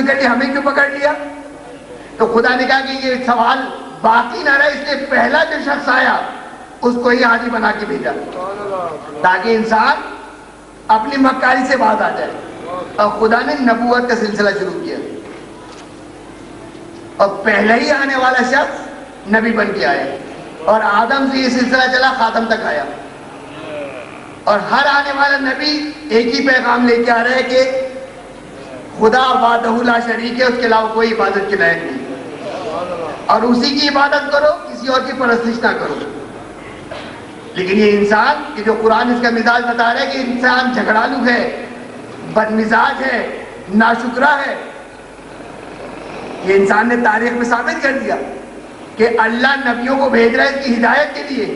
کر لیا، ہمیں کیوں پکڑ لیا؟ تو خدا نے کہا کہ یہ سوال باقی نہ رہے، اس لیے پہلا جو شخص آیا اس کو ہی حاجی بنا کے بھیجا تاکہ انسان اپنی مکاری سے باز آ جائے. اور خدا نے نبوت کا سلسلہ شروع کیا اور پہلے ہی آنے والا شخص نبی بن کے آیا اور آدم سے یہ سلسلہ چلا خاتم تک آیا. اور ہر آنے والا نبی ایک ہی پیغام لے کے آ رہا ہے کہ خدا وحدہ لا شریک ہے، اس کے علاوہ کوئی عبادت کے لائق نہیں، اور اسی کی عبادت کرو، کسی اور کی پرستش نہ کرو. لیکن یہ انسان کہ جو قرآن اس کا مزاج بتا رہا ہے کہ انسان جھگڑالو ہے، بد مزاج ہے، ناشکرا ہے. یہ انسان نے تاریخ میں ثابت کر دیا کہ اللہ نبیوں کو بھیج رہا ہے اس کی ہدایت کے لیے.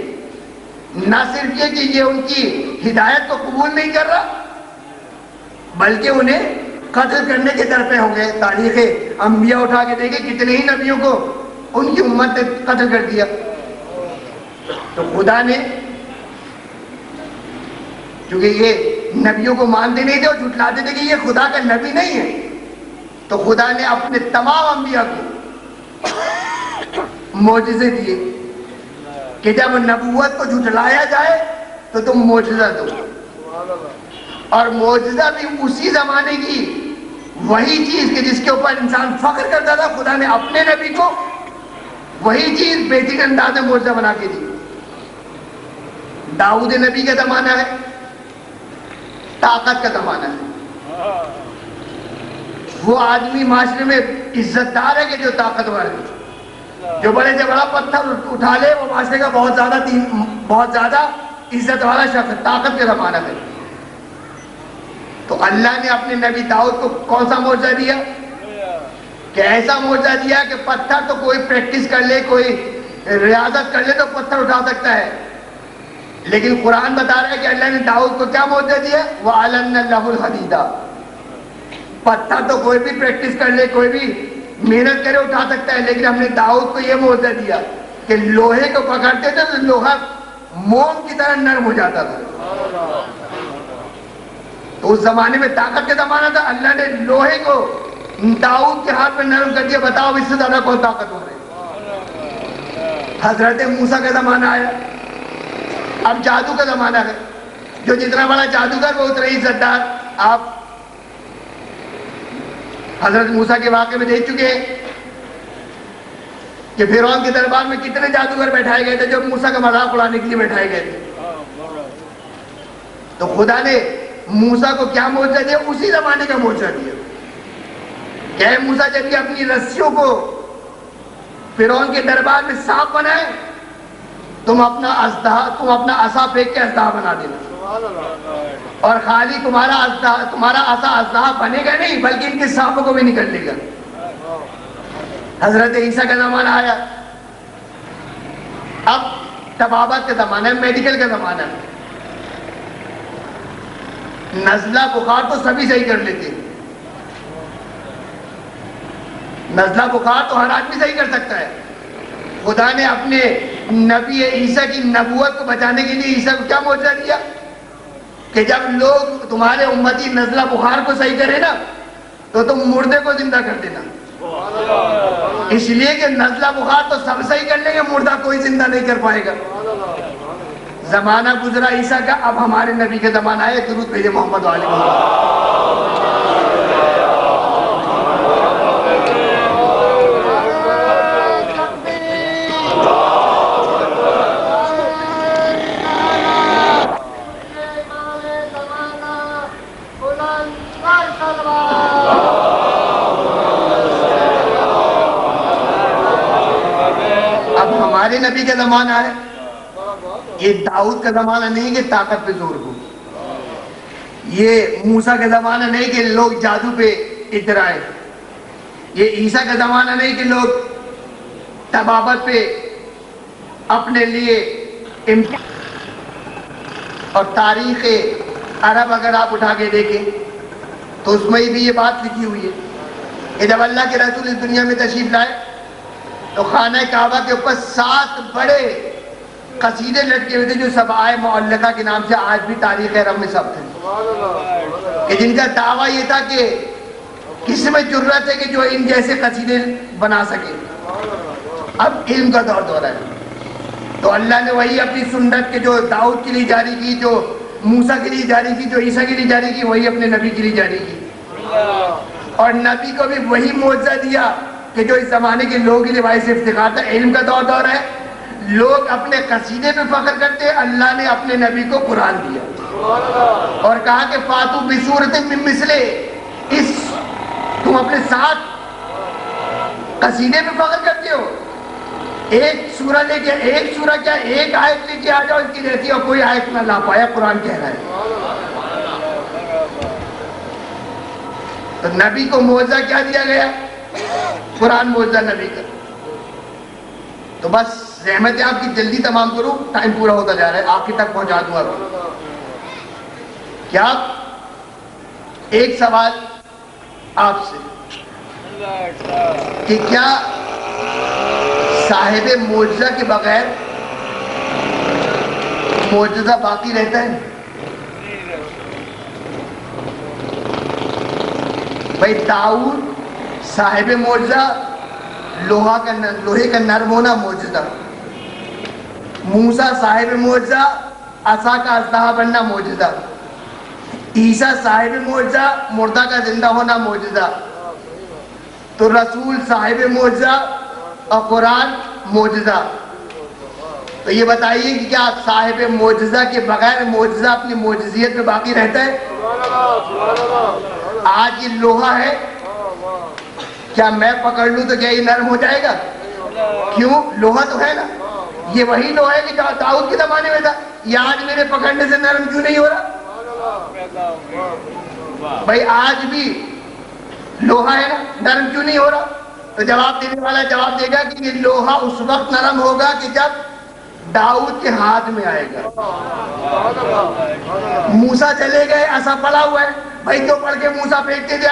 نہ صرف یہ کہ یہ ان کی ہدایت کو قبول نہیں کر رہا بلکہ انہیں قتل کرنے کے در پہ ہو گئے. تاریخ انبیاء اٹھا کے دیکھیں کتنے ہی نبیوں کو ان کی امت نے قتل کر دیا. تو خدا نے کیونکہ یہ نبیوں کو مانتے نہیں تھے اور جھٹلاتے تھے کہ یہ خدا کا نبی نہیں ہے، تو خدا نے اپنے تمام انبیاء کو معجزے دیے کہ جب نبوت کو جھٹلایا جائے تو تم معجزہ دو. اور معجزہ بھی اسی زمانے کی وہی چیز کہ جس کے اوپر انسان فخر کرتا تھا، خدا نے اپنے نبی کو وہی چیز بہترین انداز میں معجزہ بنا کے دی. داؤد نبی کا زمانہ ہے، طاقت کا زمانہ ہے. وہ آدمی معاشرے میں عزت دار ہے کہ جو طاقتور ہے، جو بڑے سے بڑا پتھر اٹھا لے وہ معاشرے کا بہت زیادہ عزت والا شخص ہے. طاقت کا زمانہ ہے. تو اللہ نے اپنے نبی داؤد کو کون سا معجزہ دیا کہ ایسا معجزہ دیا کہ پتھر تو کوئی پریکٹس کر لے، کوئی ریاضت کر لے تو پتھر اٹھا سکتا ہے. لیکن قرآن بتا رہا ہے کہ اللہ نے داؤد کو کیا معجزہ دیا؟ وَعَلَنَّا لَهُ الْحَدِيدَ. پتھر تو کوئی بھی پریکٹس کر لے، کوئی بھی محنت کرے اٹھا سکتا ہے، لیکن ہم نے داؤد کو یہ معجزہ دیا کہ لوہے کو پکڑتے تھے تو لوہا موم کی طرح نرم ہو جاتا تھا. تو اس زمانے میں طاقت کا زمانہ تھا، اللہ نے لوہے کو داؤد کے ہاتھ میں نرم کر دیا. بتاؤ اس سے زیادہ کون طاقتور ہے؟ حضرت موسیٰ کا زمانہ آیا. اب جادو کا زمانہ ہے، جو جتنا بڑا جادوگر وہ اتنا ہی عزت دار. آپ حضرت موسیٰ کے واقعے میں دیکھ چکے ہیں کہ فرعون کے دربار میں کتنے جادوگر بیٹھائے گئے تھے جو موسیٰ کا مذاق اڑانے کے لیے بیٹھائے گئے تھے. تو خدا نے موسیٰ کو کیا معجزہ دیا؟ اسی زمانے کا معجزہ دیا کہ اے موسیٰ جب یہ اپنی رسیوں کو فرعون کے دربار میں سانپ بنائے، تم اپنا عصا پھینک کے اژدہا بنا دینا، اور خالی تمہارا عصا اژدہا بنے گا نہیں بلکہ ان کے سانپوں کو بھی نکل لے گا. حضرت عیسیٰ کا زمانہ آیا. اب طبابت کا زمانہ ہے، میڈیکل کا زمانہ ہے. نزلہ بخار تو سبھی صحیح کر لیتے ہیں، نزلہ بخار تو ہر آدمی صحیح کر سکتا ہے. خدا نے اپنے نبی عیسیٰ کی نبوت کو بچانے کے لیے عیسیٰ کو کیا معجزہ دیا کہ جب لوگ تمہارے امتی نزلہ بخار کو صحیح کرے نا تو تم مردے کو زندہ کر دینا. اس لیے کہ نزلہ بخار تو سب صحیح کر لیں گے، مردہ کوئی زندہ نہیں کر پائے گا. زمانہ گزرا عیسیٰ کا، اب ہمارے نبی کا زمانہ ہے. درود بھیجے محمد علیہ وسلم. ہمارے نبی کا زمانہ ہے. یہ داؤد کا زمانہ نہیں کہ طاقت پہ زور ہو، یہ موسیٰ کا زمانہ نہیں کہ لوگ جادو پہ اترائے، یہ عیسیٰ کا زمانہ نہیں کہ لوگ طبابت پہ اپنے لیے اور تاریخ عرب اگر آپ اٹھا کے دیکھیں تو اس میں بھی یہ بات لکھی ہوئی ہے کہ جب اللہ کے رسول اس دنیا میں تشریف لائے تو خانہ کعبہ کے اوپر 7 بڑے قصیدے لٹکے ہوئے تھے جو سبعۂ معلقہ کے نام سے آج بھی تاریخ عرب میں ثبت ہیں، کہ جن کا دعویٰ یہ تھا کہ کس میں جرت ہے کہ جو ان جیسے قصیدے بنا سکے؟ اب علم کا دور ہے، تو اللہ نے وہی اپنی سنت کے جو داؤد کے لیے جاری کی، جو موسیٰ کے لیے جاری کی، جو عیسیٰ کے لیے جاری کی، وہی اپنے نبی کے لیے جاری کی. اور نبی کو بھی وہی معجزہ دیا کہ جو اس زمانے کے لوگوں کے لیے باعث افتخار تھا. علم کا دور ہے، لوگ اپنے قصیدے پہ فخر کرتے ہیں، اللہ نے اپنے نبی کو قرآن دیا اور کہا کہ فاتو بسورۃ من مثلہ، اس تم اپنے ساتھ قصیدے پہ فخر کرتے ہو، ایک سورہ لے کے، ایک سورہ کیا ایک آیت لے کے آ جاؤ اس کی جیسی، اور کوئی آیت نہ لا پایا. قرآن کہہ رہا ہے. تو نبی کو معجزہ کیا دیا گیا؟ قرآن معجزہ نبی کا. تو بس رحمت آپ کی جلدی تمام کرو، ٹائم پورا ہوتا جا رہا ہے، آخر تک پہنچا دوں. اب کیا ایک سوال آپ سے کہ کیا صاحب معجزہ کے بغیر معجزہ باقی رہتا ہے؟ بھائی داؤد صاحب معجزہ، لوہے کا نرم ہونا معجزہ. موسیٰ صاحب معجزہ، عصا کا اسلحہ بننا معجزہ. عیسیٰ صاحب معجزہ، مردہ کا زندہ ہونا معجزہ. تو رسول صاحب معجزہ اور قرآن معجزہ. تو یہ بتائیے کہ کیا صاحب معجزہ کے بغیر معجزہ اپنی معجزیت میں باقی رہتا ہے؟ آج یہ لوہا ہے، کیا میں پکڑ لوں تو کیا یہ نرم ہو جائے گا؟ کیوں؟ لوہا تو ہے نا. یہ وہی لوہا ہے کہ جو داؤد کے زمانے میں تھا. یہ آج میرے پکڑنے سے نرم کیوں نہیں ہو رہا؟ بھائی آج بھی لوہا ہے نا، نرم کیوں نہیں ہو رہا؟ تو جواب دینے والا جواب دے گا کہ یہ لوہا اس وقت نرم ہوگا کہ جب داؤد کے ہاتھ میں آئے گا. موسیٰ چلے گئے، عصا پڑا ہوا ہے. بھائی تو پڑھ کے موسیٰ پھینکتے تھے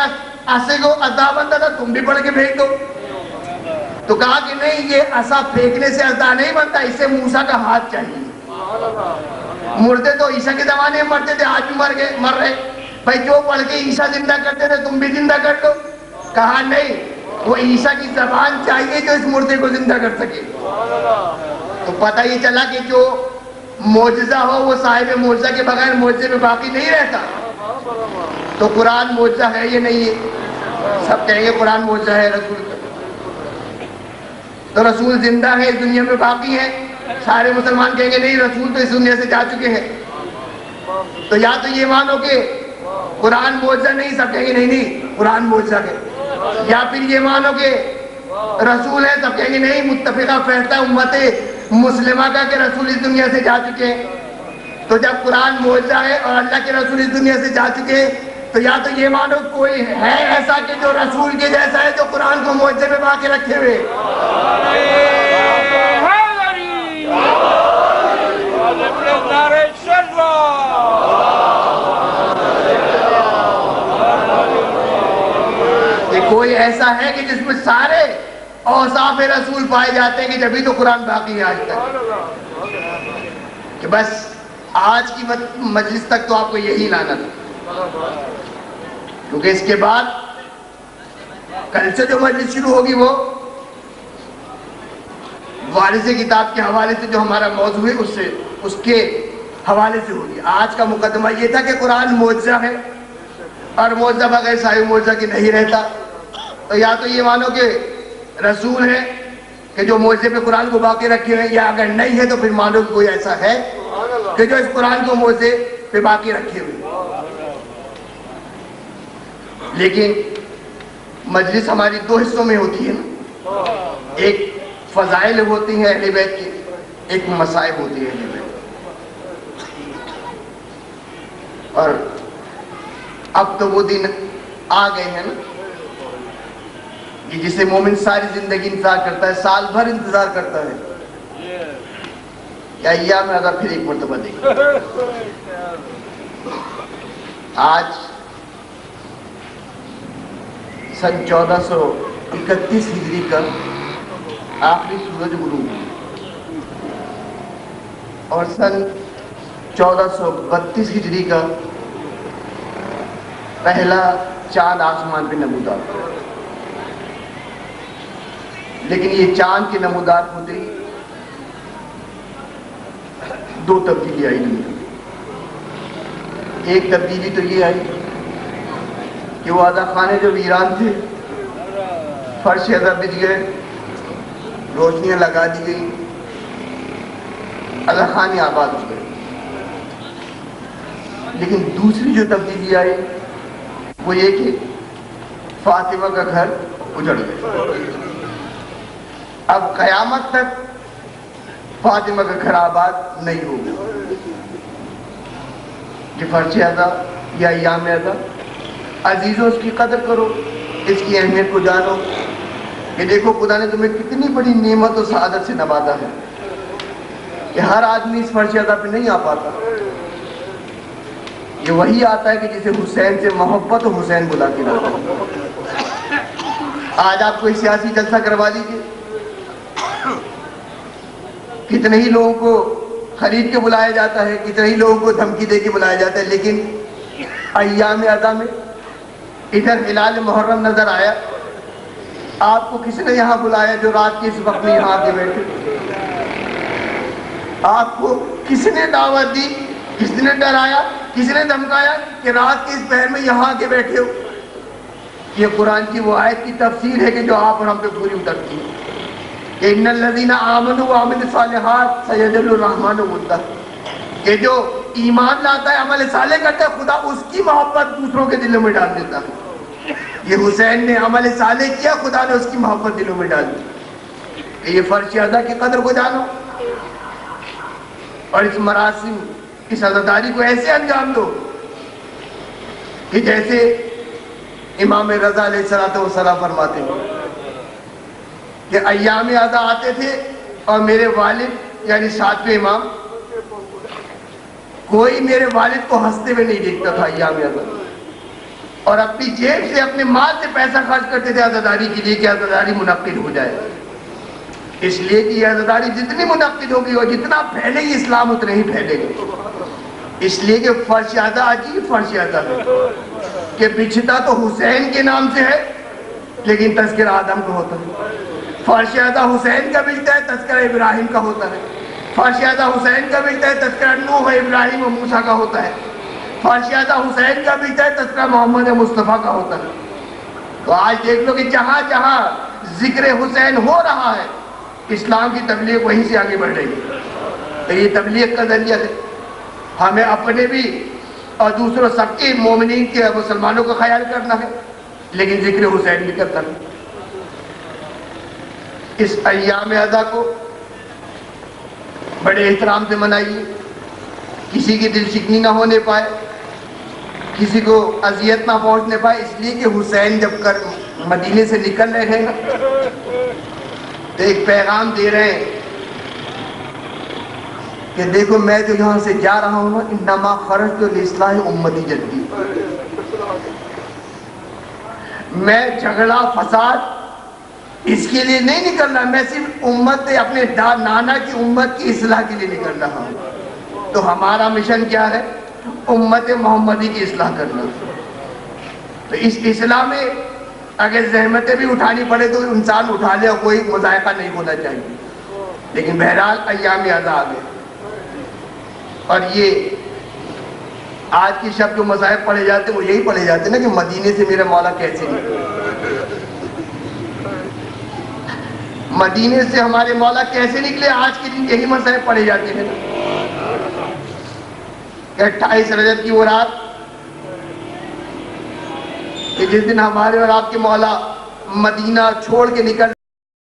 عصے کو، عصا بنتا تھا، تم بھی پڑھ کے پھینک دو. تو کہا کہ نہیں، یہ عصا پھینکنے سے عصا نہیں بنتا، اس سے موسیٰ کا ہاتھ چاہیے. مردے تو عیسیٰ کے زمانے میں مرتے تھے، آج بھی مر رہے. بھائی جو پڑھ کے عیسیٰ زندہ کرتے تھے تم بھی زندہ کر دو. کہا نہیں، وہ عیسیٰ کی زبان چاہیے جو اس مردے کو زندہ کر سکے. تو پتہ یہ چلا کہ جو معجزہ ہو وہ صاحب معجزہ کے بغیر معجزے میں باقی نہیں رہتا. تو قرآن معجزہ ہے یہ نہیں ہے؟ سب کہیں گے قرآن معجزہ ہے رسول کا. تو رسول زندہ ہے، اس دنیا میں باقی ہے. سارے مسلمان کہیں گے نہیں، رسول تو اس دنیا سے جا چکے ہیں. تو یا تو یہ مانو کہ قرآن معجزہ نہیں، سب کہیں گے نہیں نہیں قرآن معجزہ ہے. یا پھر یہ مانو کہ رسول ہے، سب کہیں گے نہیں، متفقہ فیصلہ امت مسلمہ کا کہ رسول اس دنیا سے جا چکے ہیں. تو جب قرآن معجزہ ہے اور اللہ کے رسول اس دنیا سے جا چکے ہیں، تو یا تو یہ مانو کوئی ہے ایسا کہ جو رسول کے جیسا ہے، جو قرآن کو معجزے میں باقی رکھے ہوئے. کوئی ایسا ہے کہ جس میں سارے اوصاف رسول پائے جاتے ہیں، کہ جبھی تو قرآن باقی ہے آج تک. کہ بس آج کی مجلس تک تو آپ کو یہی لانا تھا، کیونکہ اس کے بعد کل سے جو مجلس شروع ہوگی وہ وارث کتاب کے حوالے سے جو ہمارا موضوع ہے اس کے حوالے سے ہوگی. آج کا مقدمہ یہ تھا کہ قرآن معجزہ ہے اور معجزہ بغیر صاحب معجزہ کی نہیں رہتا. تو یا تو یہ مانو کہ رسول ہے کہ جو معجزے پہ قرآن کو باقی رکھے ہوئے، یا اگر نہیں ہے تو پھر مانو کہ کوئی ایسا ہے کہ جو اس قرآن کو معجزے پہ باقی رکھے ہوئے. لیکن مجلس ہماری دو حصوں میں ہوتی ہے نا، ایک فضائل ہوتی ہیں اہل بیت کی، ایک مصائب ہوتی ہے اہل بیت. اور اب تو وہ دن آ گئے ہیں نا کہ جسے مومن ساری زندگی انتظار کرتا ہے، سال بھر انتظار کرتا ہے، یا ایام اگر پھر ایک مرتبہ دیکھیں. آج سن 1431 ہجری کا آخری سورج غروب اور سن 1432 ہجری کا پہلا چاند آسمان پہ نمودار ہو، لیکن یہ چاند کے نمودار ہوتے ہی دو تبدیلی آئی دنیا میں۔ ایک تبدیلی تو یہ آئی کہ وہ عزا خانے جو ویران تھے، فرش عزا بچ گئے، روشنیاں لگا دی گئی، عزا خانے آباد ہو گئے۔ لیکن دوسری جو تبدیلی آئی وہ یہ کہ فاطمہ کا گھر اجڑ گیا۔ اب قیامت تک فاطمہ کا گھر آباد نہیں ہوگا۔ کہ فرش عزا یا ایام عزا، عزیزوں اس کی قدر کرو، اس کی اہمیت کو جانو کہ دیکھو خدا نے تمہیں کتنی بڑی نعمت و سعادت سے نوازا ہے کہ ہر آدمی اس فرش عزا پہ نہیں آ پاتا۔ یہ وہی آتا ہے کہ جسے حسین سے محبت و حسین بلا کے لاتا ہے۔ آج آپ کوئی سیاسی جلسہ کروا لیجیے، کتنے ہی لوگوں کو خرید کے بلایا جاتا ہے، کتنے ہی لوگوں کو دھمکی دے کے بلایا جاتا ہے، لیکن ایام عزا میں ادھر ہلال محرم نظر آیا، آپ کو کس نے یہاں بلایا جو رات کے اس وقت میں یہاں آ کے بیٹھے؟ آپ کو کس نے دعوت دی، کس نے ڈرایا، کس نے دھمکایا کہ رات کے اس پہر میں یہاں آ کے بیٹھے ہو؟ یہ قرآن کی وہ آیت کی تفسیر ہے کہ جو آپ اور ہم پہ پوری اترتی ہے کہ ان الذین آمنوا وعملوا الصالحات سیجعل الرحمن ودا، کہ جو ایمان لاتا ہے، عمل صالح کرتا ہے، خدا اس کی محبت دوسروں کے دلوں میں ڈال دیتا ہے۔ یہ حسین نے عمل صالح کیا، خدا نے اس کی محبت دلوں میں ڈال دی۔ کہ یہ فرش عزا کی قدر کو جانو اور اس مراسم، اس عزاداری کو ایسے انجام دو کہ جیسے امام رضا علیہ السلام فرماتے ہیں کہ ایام عزا آتے تھے اور میرے والد یعنی ساتویں امام، کوئی میرے والد کو ہنستے ہوئے نہیں دیکھتا تھا ایام عزا، اور اپنی جیب سے اپنے مال سے پیسہ خرچ کرتے تھے عزاداری کے لیے کہ عزاداری منعقد ہو جائے۔ اس لیے کہ یہ عزاداری جتنی منعقد ہوگی اور جتنا پھیلے گی اسلام اتنے ہی پھیلے گا۔ اس لیے کہ فرش عزا عجیب فرش عزا ہے کہ بچھتا تو حسین کے نام سے ہے لیکن تذکرہ آدم کا ہوتا ہے۔ فرش عزا حسین کا بچتا ہے، تذکرہ ابراہیم کا ہوتا ہے۔ فرش عزا حسین کا بچتا ہے، تذکرہ نوح، ابراہیم و موسیٰ کا ہوتا ہے۔ فرش عزا حسین کا بچتا ہے، تذکرہ محمد مصطفیٰ کا ہوتا ہے۔ تو آج دیکھ لو کہ جہاں جہاں ذکر حسین ہو رہا ہے، اسلام کی تبلیغ وہیں سے آگے بڑھ رہی ہے۔ تو یہ تبلیغ کا ذریعہ ہے، ہمیں اپنے بھی اور دوسروں سب کے مومنین کے مسلمانوں کا خیال کرنا ہے، لیکن ذکر حسین بھی کرتا ہے۔ اس ایام عزا کو بڑے احترام سے منائیے، کسی کی دل شکنی نہ ہونے پائے، کسی کو اذیت نہ پہنچنے پائے، اس لیے کہ حسین جب کر مدینے سے نکل رہے ہیں نا تو ایک پیغام دے رہے ہیں کہ دیکھو میں جو یہاں سے جا رہا ہوں نا، انما خرجت لاصلاح امتی جدی، میں جھگڑا فساد اس کے لیے نہیں نکل رہا، میں صرف امت اپنے نانا کی امت کی اصلاح کے لیے نکل رہا ہوں۔ تو ہمارا مشن کیا ہے؟ امت محمدی کی اصلاح کرنا۔ تو اس اصلاح میں اگر زحمتیں بھی اٹھانی پڑے تو انسان اٹھا لے اور کوئی مذائقہ نہیں ہونا چاہیے، لیکن بہرحال ایام عزا آ گئے۔ اور یہ آج کی شب جو مذاہب پڑھے جاتے ہیں وہ یہی پڑھے جاتے ہیں نا کہ مدینے سے میرا مولا کیسے نکلے، مدینے سے ہمارے مولا کیسے نکلے، آج کے دن یہی مذاہب پڑھے جاتے ہیں۔ 28 رجب کی وہ رات کہ جس دن ہمارے اور آپ کے مولا مدینہ چھوڑ کے نکل